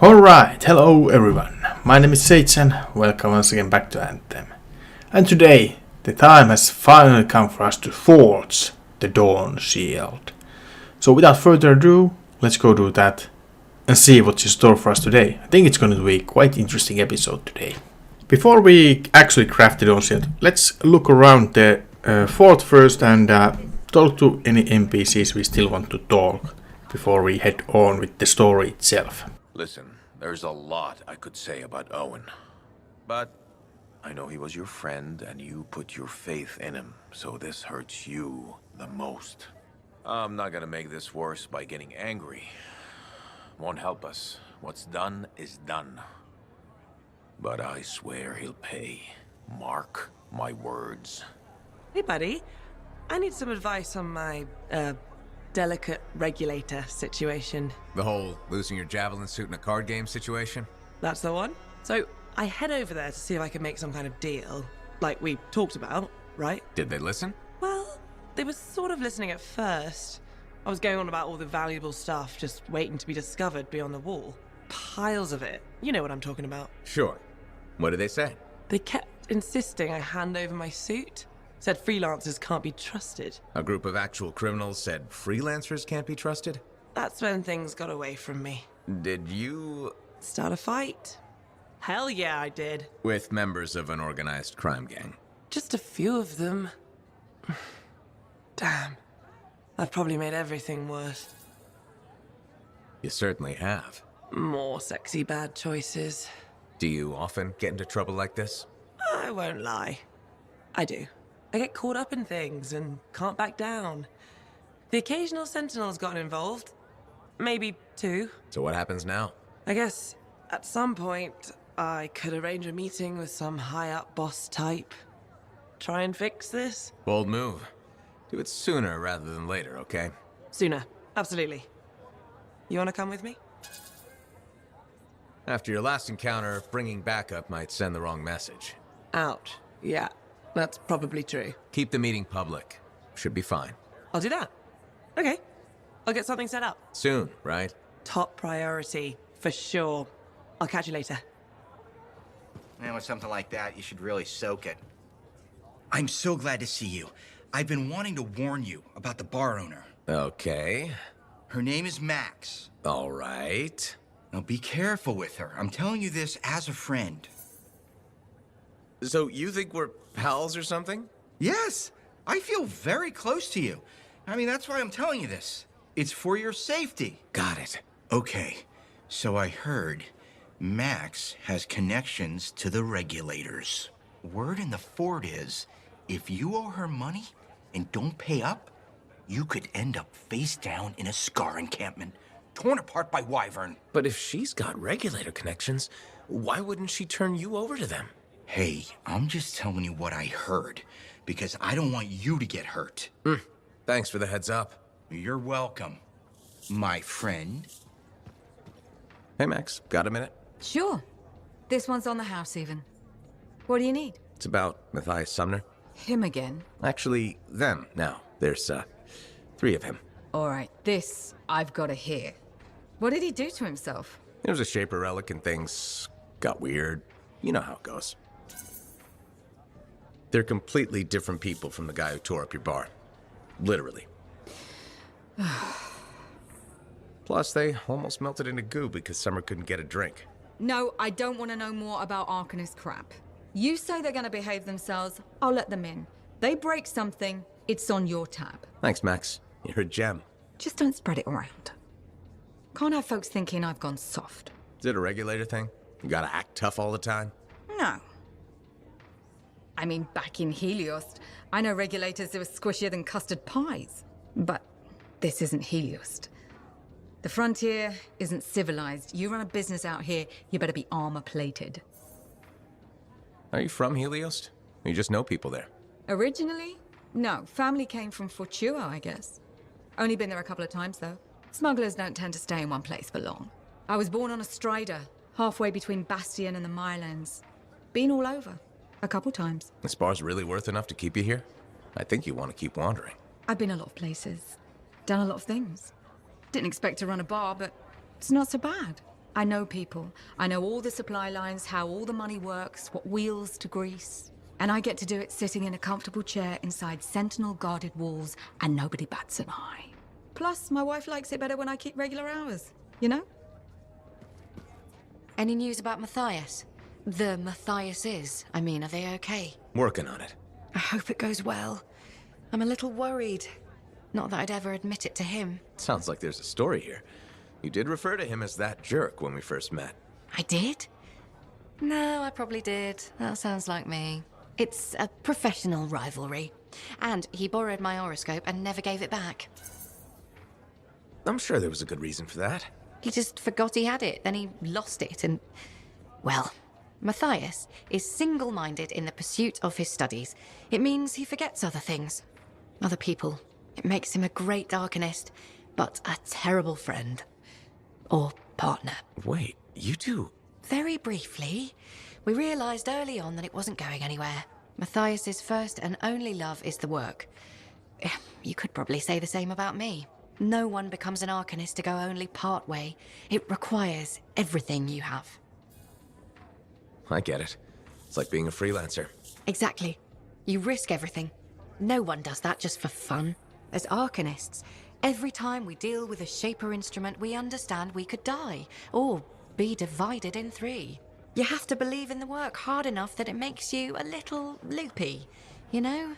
Alright, hello everyone, my name is Sage and welcome once again back to Anthem. And today, the time has finally come for us to forge the Dawn Shield. So without further ado, let's go do that and see what's in store for us today. I think it's going to be a quite interesting episode today. Before we actually craft the Dawn Shield, let's look around the fort first and talk to any NPCs we still want to talk before we head on with the story itself. Listen, there's a lot I could say about Owen. But I know he was your friend and you put your faith in him, so this hurts you the most. I'm not gonna make this worse by getting angry. Won't help us. What's done is done. But I swear he'll pay. Mark my words. Hey, buddy. I need some advice on my, delicate regulator situation. The whole losing your javelin suit in a card game situation? That's the one. So, I head over there to see if I can make some kind of deal. Like we talked about, right? Did they listen? Well, they were sort of listening at first. I was going on about all the valuable stuff just waiting to be discovered beyond the wall. Piles of it. You know what I'm talking about. Sure. What did they say? They kept insisting I hand over my suit. Said freelancers can't be trusted. A group of actual criminals said freelancers can't be trusted? That's when things got away from me. Did you... Start a fight? Hell yeah, I did. With members of an organized crime gang? Just a few of them. Damn. I've probably made everything worse. You certainly have. More sexy bad choices. Do you often get into trouble like this? I won't lie. I do. I get caught up in things and can't back down. The occasional Sentinel's gotten involved. Maybe two. So what happens now? I guess at some point I could arrange a meeting with some high-up boss type. Try and fix this? Bold move. Do it sooner rather than later, okay? Sooner. Absolutely. You want to come with me? After your last encounter, bringing backup might send the wrong message. Ouch. Yeah. That's probably true. Keep the meeting public. Should be fine. I'll do that. Okay. I'll get something set up. Soon, right? Top priority, for sure. I'll catch you later. Man, with something like that, you should really soak it. I'm so glad to see you. I've been wanting to warn you about the bar owner. Okay. Her name is Max. All right. Now be careful with her. I'm telling you this as a friend. So you think we're pals or something? Yes, I feel very close to you. I mean, that's why I'm telling you this. It's for your safety. Got it. Okay, so I heard Max has connections to the regulators. Word in the fort is, if you owe her money and don't pay up, you could end up face down in a Scar encampment, torn apart by Wyvern. But if she's got regulator connections, why wouldn't she turn you over to them? Hey, I'm just telling you what I heard, because I don't want you to get hurt. Thanks for the heads up. You're welcome, my friend. Hey, Max, got a minute? Sure. This one's on the house, even. What do you need? It's about Matthias Sumner. Him again? Actually, them now. There's, 3 of him. All right, this I've got to hear. What did he do to himself? There was a Shaper relic and things got weird. You know how it goes. They're completely different people from the guy who tore up your bar. Literally. Plus, they almost melted into goo because Summer couldn't get a drink. No, I don't want to know more about Arcanist crap. You say they're going to behave themselves, I'll let them in. They break something, it's on your tab. Thanks, Max. You're a gem. Just don't spread it around. Can't have folks thinking I've gone soft. Is it a regulator thing? You gotta act tough all the time? No. I mean, back in Helios, I know regulators who are squishier than custard pies. But this isn't Helios. The frontier isn't civilized. You run a business out here, you better be armor-plated. Are you from Helios? Or you just know people there? Originally? No, family came from Fortua, I guess. Only been there a couple of times, though. Smugglers don't tend to stay in one place for long. I was born on a strider, halfway between Bastion and the Mylands. Been all over. A couple times. This bar's really worth enough to keep you here? I think you want to keep wandering. I've been a lot of places. Done a lot of things. Didn't expect to run a bar, but it's not so bad. I know people. I know all the supply lines, how all the money works, what wheels to grease. And I get to do it sitting in a comfortable chair inside Sentinel-guarded walls, and nobody bats an eye. Plus, my wife likes it better when I keep regular hours, you know? Any news about Matthias? The Matthiases, I mean, are they okay? Working on it. I hope it goes well. I'm a little worried. Not that I'd ever admit it to him. Sounds like there's a story here. You did refer to him as that jerk when we first met. I did? No, I probably did. That sounds like me. It's a professional rivalry. And he borrowed my horoscope and never gave it back. I'm sure there was a good reason for that. He just forgot he had it, then he lost it, and... Well, Matthias is single-minded in the pursuit of his studies. It means he forgets other things. Other people. It makes him a great arcanist, but a terrible friend. Or partner. Wait, you two... Very briefly, we realized early on that it wasn't going anywhere. Matthias's first and only love is the work. You could probably say the same about me. No one becomes an arcanist to go only part way. It requires everything you have. I get it. It's like being a freelancer. Exactly. You risk everything. No one does that just for fun. As arcanists, every time we deal with a shaper instrument, we understand we could die, or be divided in three. You have to believe in the work hard enough that it makes you a little loopy, you know?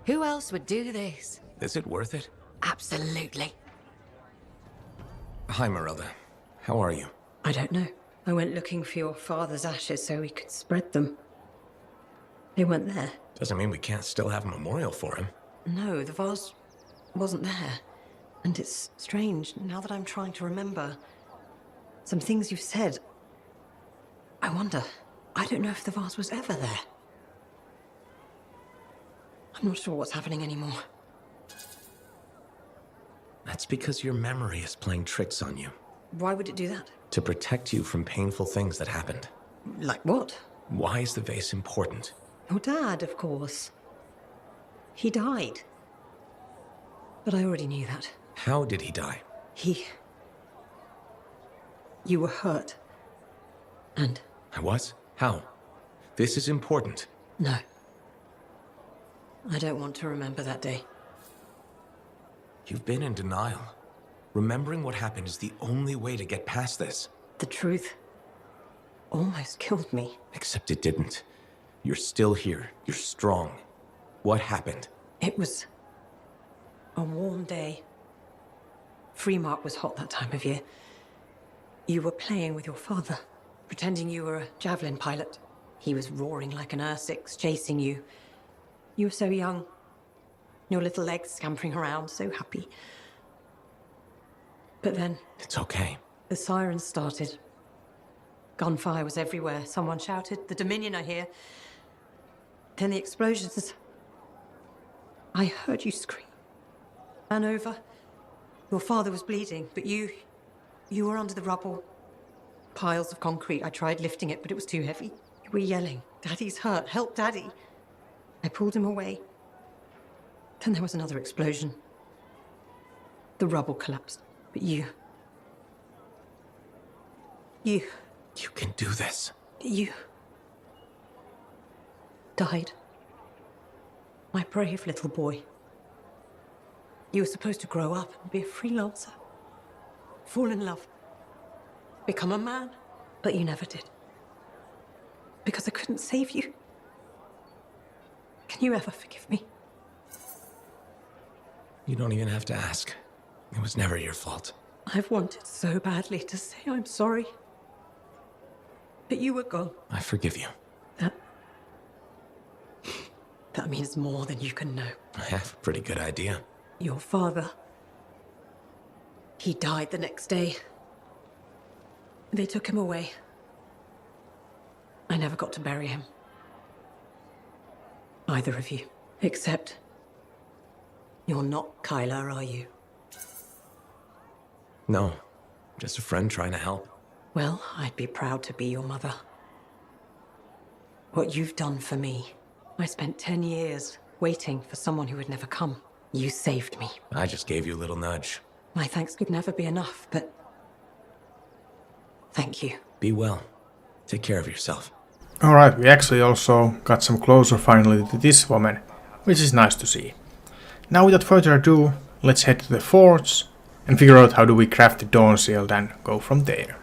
Who else would do this? Is it worth it? Absolutely. Hi, Marilla. How are you? I don't know. I went looking for your father's ashes so we could spread them. They weren't there. Doesn't mean we can't still have a memorial for him. No, the vase wasn't there. And it's strange, now that I'm trying to remember some things you've said. I wonder, I don't know if the vase was ever there. I'm not sure what's happening anymore. That's because your memory is playing tricks on you. Why would it do that? To protect you from painful things that happened. Like what? Why is the vase important? Your dad, of course. He died. But I already knew that. How did he die? You were hurt. And? I was? How? This is important. No. I don't want to remember that day. You've been in denial. Remembering what happened is the only way to get past this. The truth almost killed me. Except it didn't. You're still here. You're strong. What happened? It was a warm day. Freemark was hot that time of year. You were playing with your father, pretending you were a javelin pilot. He was roaring like an Ursix, chasing you. You were so young. Your little legs scampering around, so happy. But then... It's okay. The sirens started. Gunfire was everywhere. Someone shouted, "The Dominion are here." Then the explosions. I heard you scream. Ran over. Your father was bleeding, but you were under the rubble. Piles of concrete. I tried lifting it, but it was too heavy. You were yelling, "Daddy's hurt, help Daddy." I pulled him away. Then there was another explosion. The rubble collapsed, but you can do this. You died. My brave little boy. You were supposed to grow up and be a freelancer. Fall in love. Become a man. But you never did. Because I couldn't save you. Can you ever forgive me? You don't even have to ask. It was never your fault. I've wanted so badly to say I'm sorry. But you were gone. I forgive you. That means more than you can know. I have a pretty good idea. Your father. He died the next day. They took him away. I never got to bury him. Either of you. Except... you're not Kyla, are you? No. Just a friend trying to help. Well, I'd be proud to be your mother. What you've done for me. I spent 10 years waiting for someone who would never come. You saved me. I just gave you a little nudge. My thanks could never be enough, but... Thank you. Be well. Take care of yourself. Alright, we actually also got some closer finally to this woman, which is nice to see. Now without further ado, let's head to the forts and figure out how do we craft the Dawn Shield and go from there.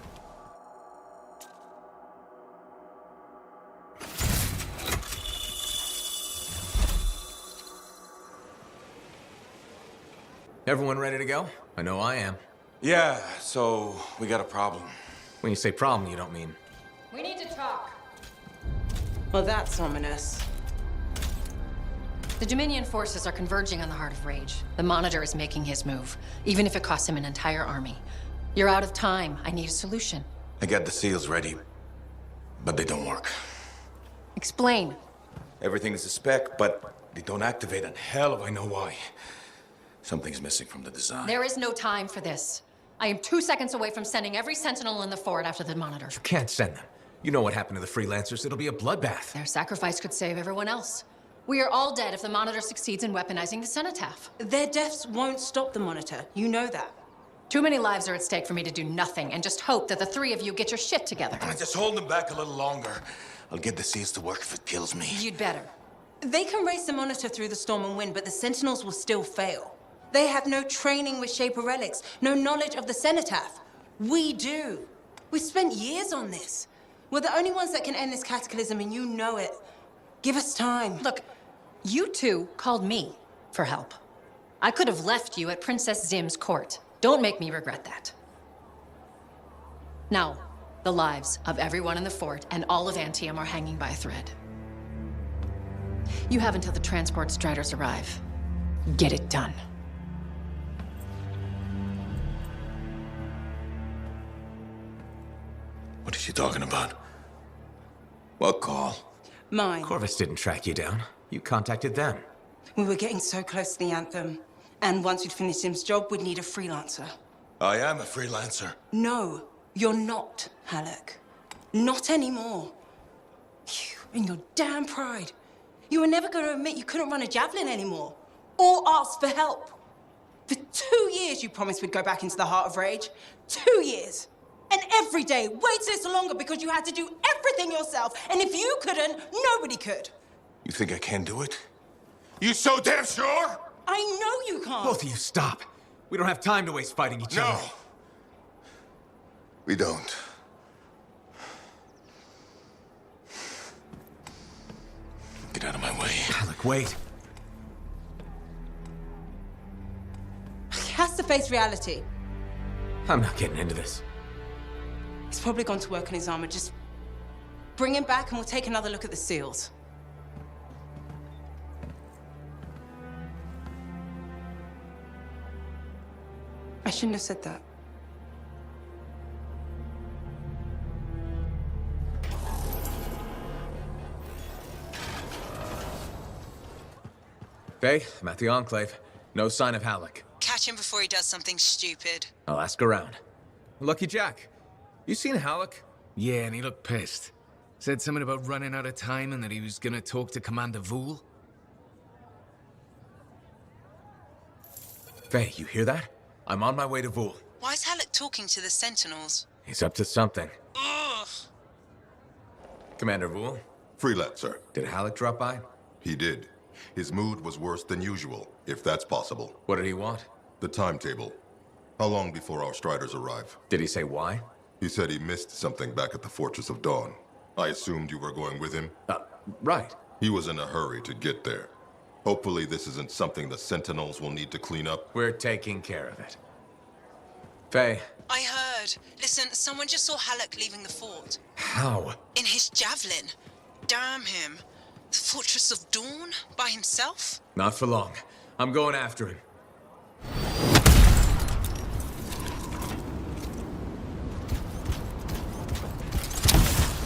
Everyone ready to go? I know I am. Yeah, so we got a problem. When you say problem, you don't mean... We need to talk. Well, that's ominous. The Dominion forces are converging on the Heart of Rage. The Monitor is making his move, even if it costs him an entire army. You're out of time. I need a solution. I got the seals ready, but they don't work. Explain. Everything is a spec, but they don't activate, and hell if I know why. Something's missing from the design. There is no time for this. I am 2 seconds away from sending every Sentinel in the fort after the Monitor. You can't send them. You know what happened to the Freelancers. It'll be a bloodbath. Their sacrifice could save everyone else. We are all dead if the Monitor succeeds in weaponizing the Cenotaph. Their deaths won't stop the Monitor. You know that. Too many lives are at stake for me to do nothing and just hope that the three of you get your shit together. Just hold them back a little longer. I'll get the seals to work if it kills me. You'd better. They can race the Monitor through the storm and win, but the Sentinels will still fail. They have no training with Shaper relics, no knowledge of the Cenotaph. We do. We've spent years on this. We're the only ones that can end this cataclysm, and you know it. Give us time. Look, you two called me for help. I could have left you at Princess Zim's court. Don't make me regret that. Now, the lives of everyone in the fort and all of Anthem are hanging by a thread. You have until the transport striders arrive. Get it done. What is she talking about? What call? Mine. Corvus didn't track you down. You contacted them. We were getting so close to the Anthem. And once we'd finished Zim's job, we'd need a Freelancer. I am a Freelancer. No, you're not, Haluk. Not anymore. You and your damn pride. You were never going to admit you couldn't run a javelin anymore. Or ask for help. For 2 years you promised we'd go back into the Heart of Rage. 2 years. And every day, wait this longer because you had to do everything yourself. And if you couldn't, nobody could. You think I can do it? You so damn sure? I know you can't. Both of you, stop. We don't have time to waste fighting each other. No. We don't. Get out of my way. Haluk, wait. He has to face reality. I'm not getting into this. He's probably gone to work on his armor. Just bring him back and we'll take another look at the seals. I shouldn't have said that. Faye, I'm at the Enclave. No sign of Haluk. Catch him before he does something stupid. I'll ask around. Lucky Jack, you seen Haluk? Yeah, and he looked pissed. Said something about running out of time and that he was gonna talk to Commander Vool. Faye, you hear that? I'm on my way to Vool. Why is Haluk talking to the Sentinels? He's up to something. Ugh. Commander Vool, Freelancer. did Haluk drop by? He did. His mood was worse than usual, if that's possible. What did he want? The timetable. How long before our striders arrive? Did he say why? He said he missed something back at the Fortress of Dawn. I assumed you were going with him? Right. He was in a hurry to get there. Hopefully this isn't something the Sentinels will need to clean up. We're taking care of it. Faye. I heard. Listen, someone just saw Haluk leaving the fort. How? In his javelin. Damn him. The Fortress of Dawn? By himself? Not for long. I'm going after him.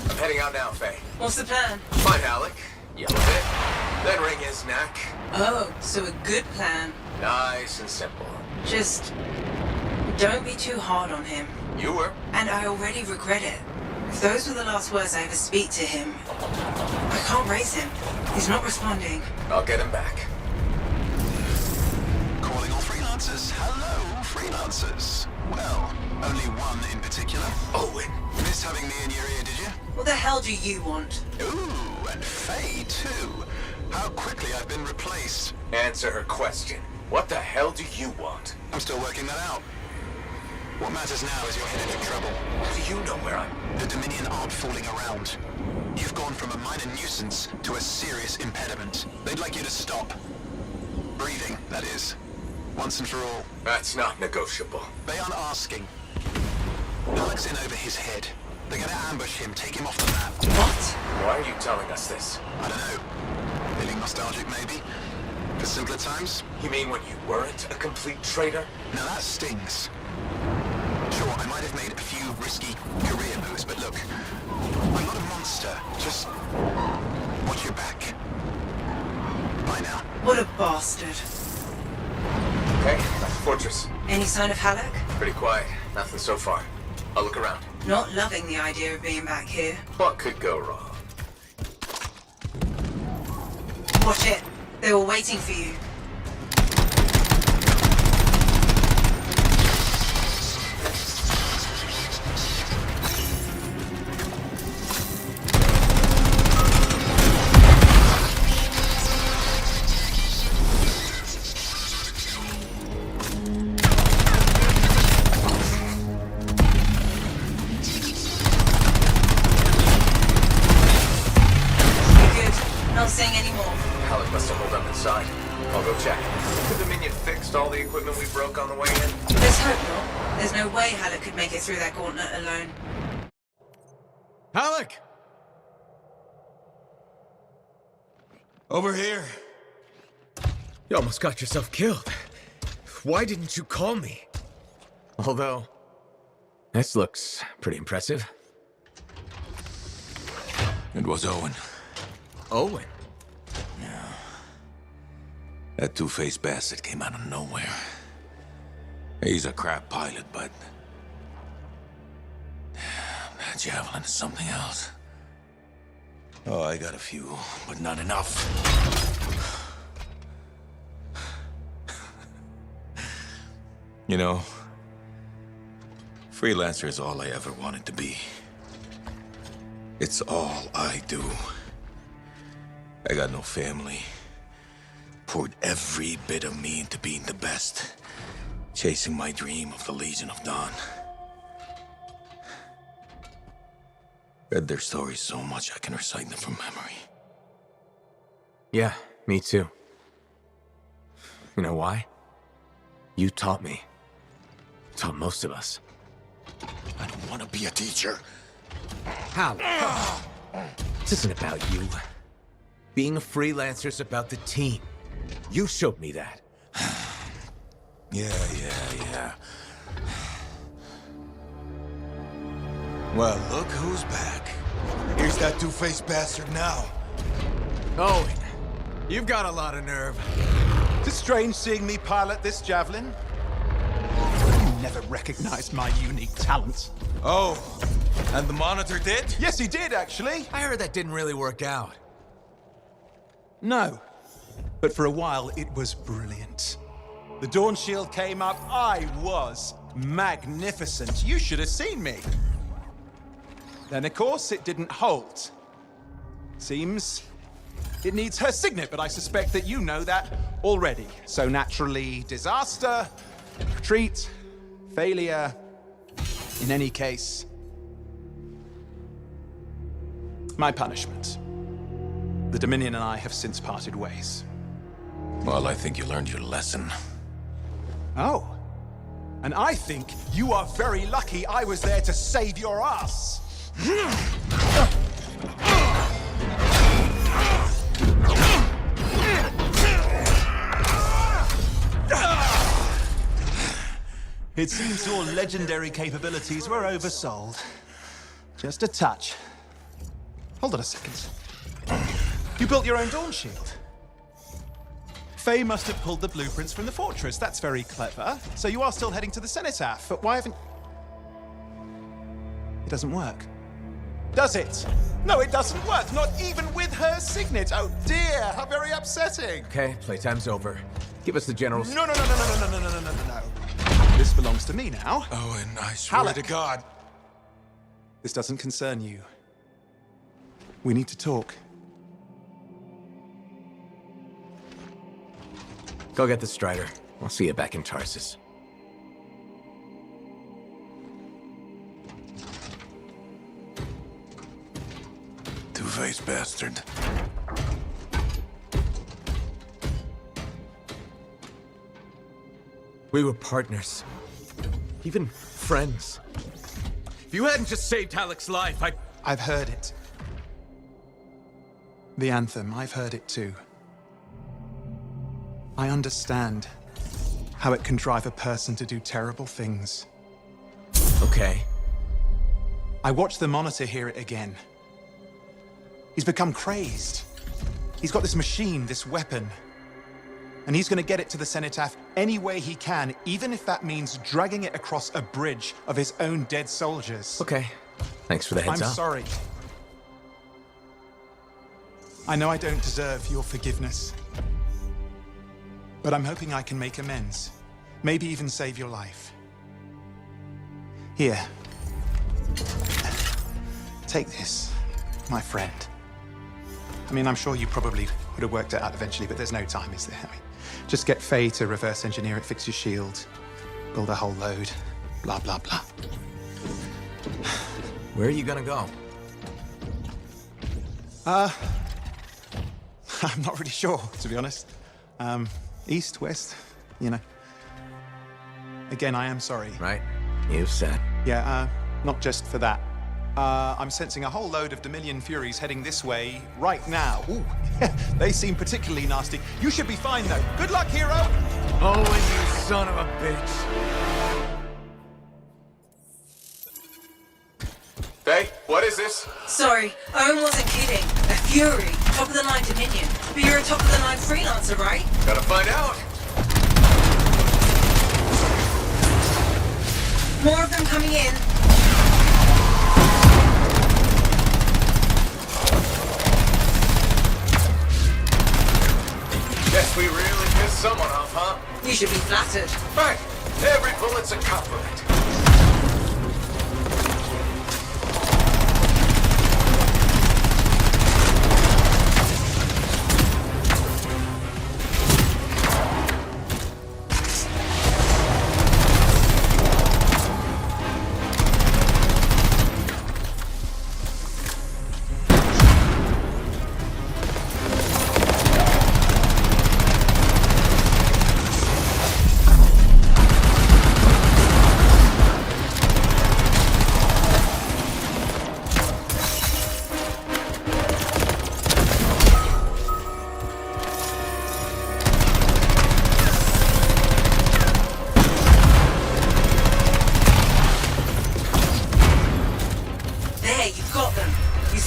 I'm heading out now, Faye. What's the plan? Find Haluk, yell a bit, then wring his neck. Oh, so a good plan. Nice and simple. Just don't be too hard on him. You were. And I already regret it. If those were the last words I ever speak to him, I can't raise him. He's not responding. I'll get him back. Calling all freelancers. Hello, freelancers. Well, Only one in particular? Owen. Missed having me in your ear, did you? What the hell do you want? Ooh, and Faye, too. How quickly I've been replaced. Answer her question. What the hell do you want? I'm still working that out. What matters now is you're headed for trouble. How do you know where I'm... The Dominion aren't fooling around. You've gone from a minor nuisance to a serious impediment. They'd like you to stop. Breathing, that is. Once and for all. That's not negotiable. They aren't asking. Haluk's in over his head. They're gonna ambush him, take him off the map. What? Why are you telling us this? I don't know. Feeling nostalgic, maybe? For simpler times? You mean when you weren't a complete traitor? Now that stings. Sure, I might have made a few risky career moves, but look, I'm not a monster. Just watch your back. Bye now. What a bastard. Okay, back to Fortress. Any sign of Haluk? Pretty quiet. Nothing so far. I'll look around. Not loving the idea of being back here. What could go wrong? Watch it. They were waiting for you. Not seeing any more. Haluk must have holed up inside. I'll go check. The Dominion fixed all the equipment we broke on the way in. Let's hope not. There's no way Haluk could make it through that gauntlet alone. Haluk! Over here. You almost got yourself killed. Why didn't you call me? Although, this looks pretty impressive. It was Owen. Owen? Yeah. That two-faced bastard came out of nowhere. He's a crap pilot, but... that javelin is something else. Oh, I got a few, but not enough. You know, Freelancer is all I ever wanted to be. It's all I do. I got no family. Poured every bit of me into being the best. Chasing my dream of the Legion of Dawn. Read their stories so much I can recite them from memory. Yeah, me too. You know why? You taught me. Taught most of us. I don't want to be a teacher. How? This isn't about you. Being a freelancer is about the team. You showed me that. Yeah. Well, look who's back. Here's that two-faced bastard now. Owen, you've got a lot of nerve. It's strange seeing me pilot this javelin. You never recognized my unique talents. Oh, and the Monitor did? Yes, he did, actually. I heard that didn't really work out. No, but for a while it was brilliant. The Dawn Shield came up, I was magnificent. You should have seen me. Then, of course, it didn't hold. Seems it needs her signet, but I suspect that you know that already. So naturally, disaster, retreat, failure. In any case, my punishment. The Dominion and I have since parted ways. Well, I think you learned your lesson. Oh. And I think you are very lucky I was there to save your ass. It seems your legendary capabilities were oversold. Just a touch. Hold on a second. You built your own Dawn Shield. Faye must have pulled the blueprints from the fortress. That's very clever. So you are still heading to the Cenotaph, but why haven't... It doesn't work. Does it? No, it doesn't work. Not even with her signet. Oh dear, how very upsetting. Okay, playtime's over. Give us the general... No. This belongs to me now. Owen, I swear Haluk. to God. This doesn't concern you. We need to talk. Go get the Strider. I'll see you back in Tarsus. Two-faced bastard. We were partners. Even friends. If you hadn't just saved Haluk's life, I've heard it. The anthem, I've heard it too. I understand how it can drive a person to do terrible things. Okay. I watched the monitor hear it again. He's become crazed. He's got this machine, this weapon. And he's gonna get it to the cenotaph any way he can, even if that means dragging it across a bridge of his own dead soldiers. Okay. Thanks for the heads up. I'm sorry. I know I don't deserve your forgiveness. But I'm hoping I can make amends. Maybe even save your life. Here. Take this, my friend. I mean, I'm sure you probably would have worked it out eventually, but there's no time, is there? I mean, just get Faye to reverse engineer it, fix your shield, build a whole load, blah, blah, blah. Where are you gonna go? I'm not really sure, to be honest. East, west, you know. Again, I am sorry. Right. You said. Yeah, not just for that. I'm sensing a whole load of Dominion Furies heading this way right now. Ooh, they seem particularly nasty. You should be fine, though. Good luck, hero! Oh, you son of a bitch. Hey, what is this? Sorry, Owen wasn't kidding. A Fury, top-of-the-line Dominion. But you're a top-of-the-line Freelancer, right? Gotta find out. More of them coming in. Guess we really pissed someone off, huh? You should be flattered. Right. Every bullet's a compliment.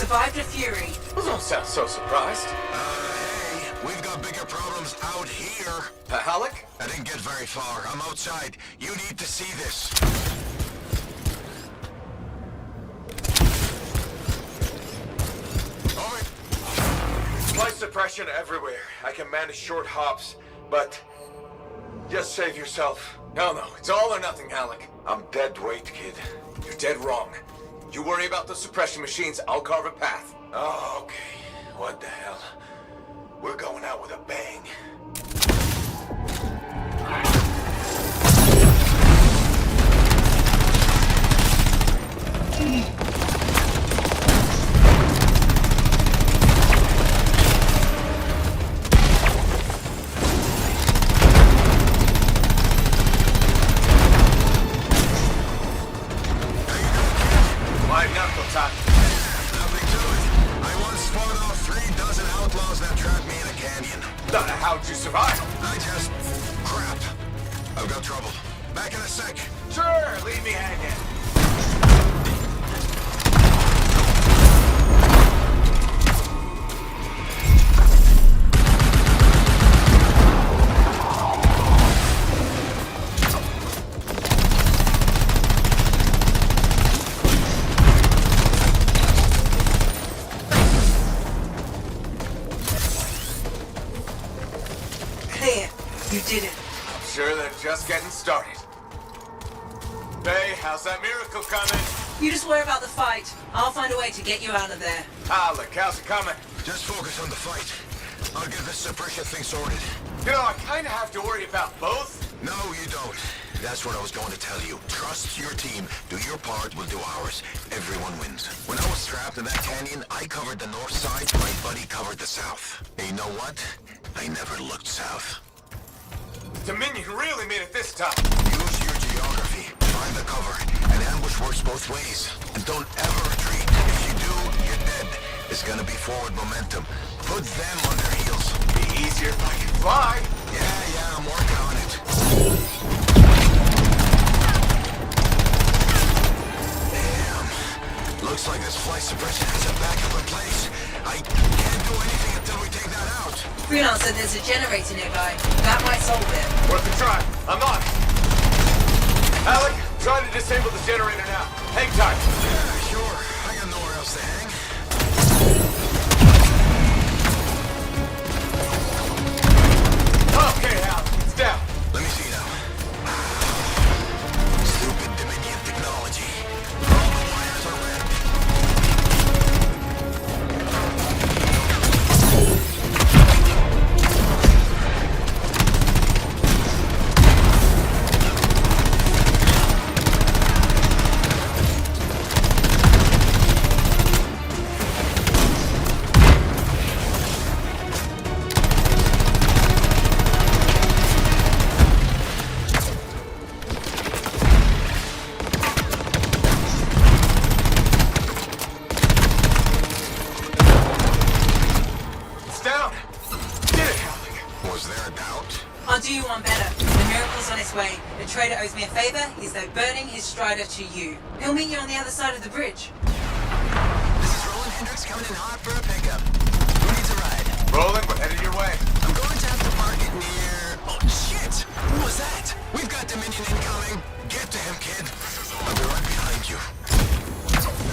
Survived a Fury. Well, don't sound so surprised. Hey, we've got bigger problems out here. Haluk? I didn't get very far. I'm outside. You need to see this. Over. Supply suppression everywhere. I can manage short hops, but just save yourself. No, it's all or nothing, Haluk. I'm dead weight, kid. You're dead wrong. You worry about the suppression machines, I'll carve a path. Oh, okay. What the hell? We're going out with a bang. How'd you survive? Crap. I've got trouble. Back in a sec. Sure, leave me hanging. You did it. I'm sure they're just getting started. How's that miracle coming? You just worry about the fight. I'll find a way to get you out of there. Haluk, how's it coming? Just focus on the fight. I'll get this suppression thing sorted. You know, I kinda have to worry about both. No, you don't. That's what I was going to tell you. Trust your team. Do your part, we'll do ours. Everyone wins. When I was trapped in that canyon, I covered the north side, my buddy covered the south. And you know what? I never looked south. Dominion really made it this time. Use your geography. Find the cover. And ambush works both ways. And don't ever retreat. If you do, you're dead. It's gonna be forward momentum. Put them on their heels. Be easier if I can fly. Yeah, I'm working on it. Damn. Looks like this flight suppression has a backup in place. I can't do anything until we take that out. Freelancer, there's a generator nearby. That might solve it. Worth a try. I'm on it. Haluk, trying to disable the generator now. Hang tight. Yeah, sure. I got nowhere else to hang. Okay, Haluk, it's down. Let me see now. Stupid Dominion technology. All the wires are red. It's down. Did it, Haluk. Was there a doubt? I'll do you one better. The miracle's on its way. The trader owes me a favor. He's though burning his strider to you. He'll meet you on the other side of the bridge. This is Roland Hendricks coming in hot for a pickup. Who needs a ride? Roland, we're headed your way. I'm going to have to park it near... Oh, shit! Who was that? We've got Dominion incoming. Get to him, kid. I'll be right behind you.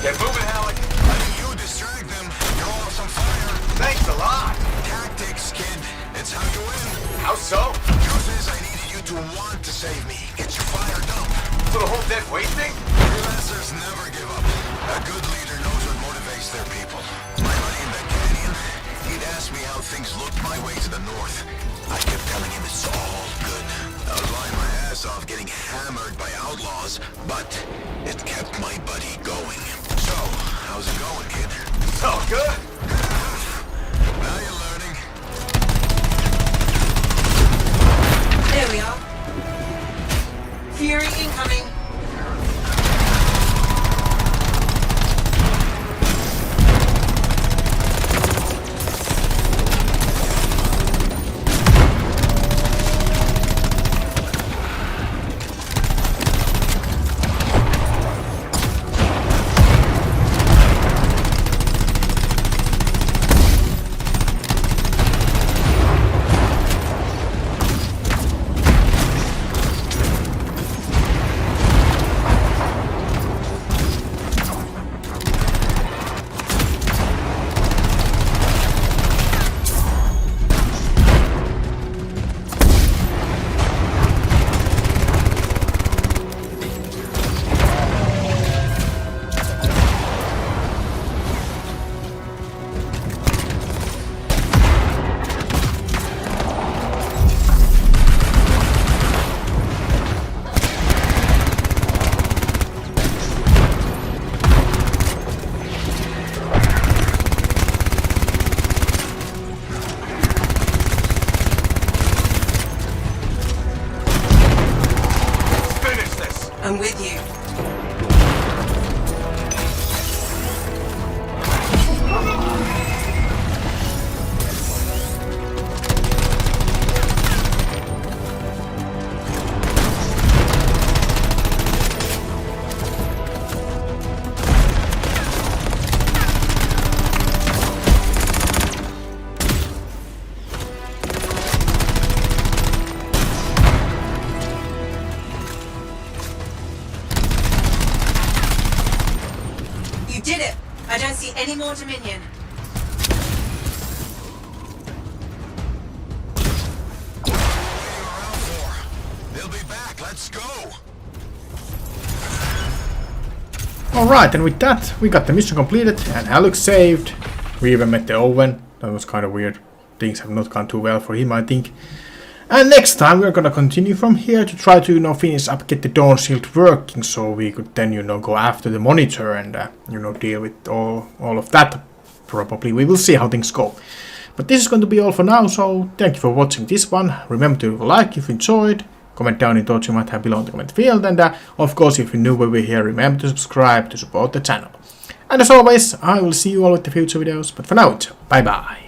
Get moving, Haluk. Why don't you distract them? Throw off some fire. Thanks a lot. Tactics, kid. It's how you win. How so? Truth is, I needed you to want to save me. Get you fired up. So the whole dead weight thing? Freelancers never give up. A good leader knows what motivates their people. My buddy in that canyon, he'd ask me how things looked my way to the north. I kept telling him it's all good. I was lying my ass off getting hammered by outlaws, but it kept my buddy going. So, how's it going, kid? So good. Now you're learning. There we are. Fury incoming. I'm with you. You did it! I don't see any more Dominion. What are you waiting around for? They'll be back. Let's go. Alright, and with that, we got the mission completed and Haluk saved. We even met the Owen. That was kind of weird. Things have not gone too well for him, I think. And next time we're gonna continue from here to try to, finish up, get the Dawn Shield working, so we could then, go after the monitor and, deal with all of that. Probably. We will see how things go. But this is going to be all for now, so thank you for watching this one. Remember to like if you enjoyed. Comment down any thoughts you might have below in the comment field. And of course, if you're new over here, remember to subscribe to support the channel. And as always, I will see you all with the future videos. But for now, it's bye bye.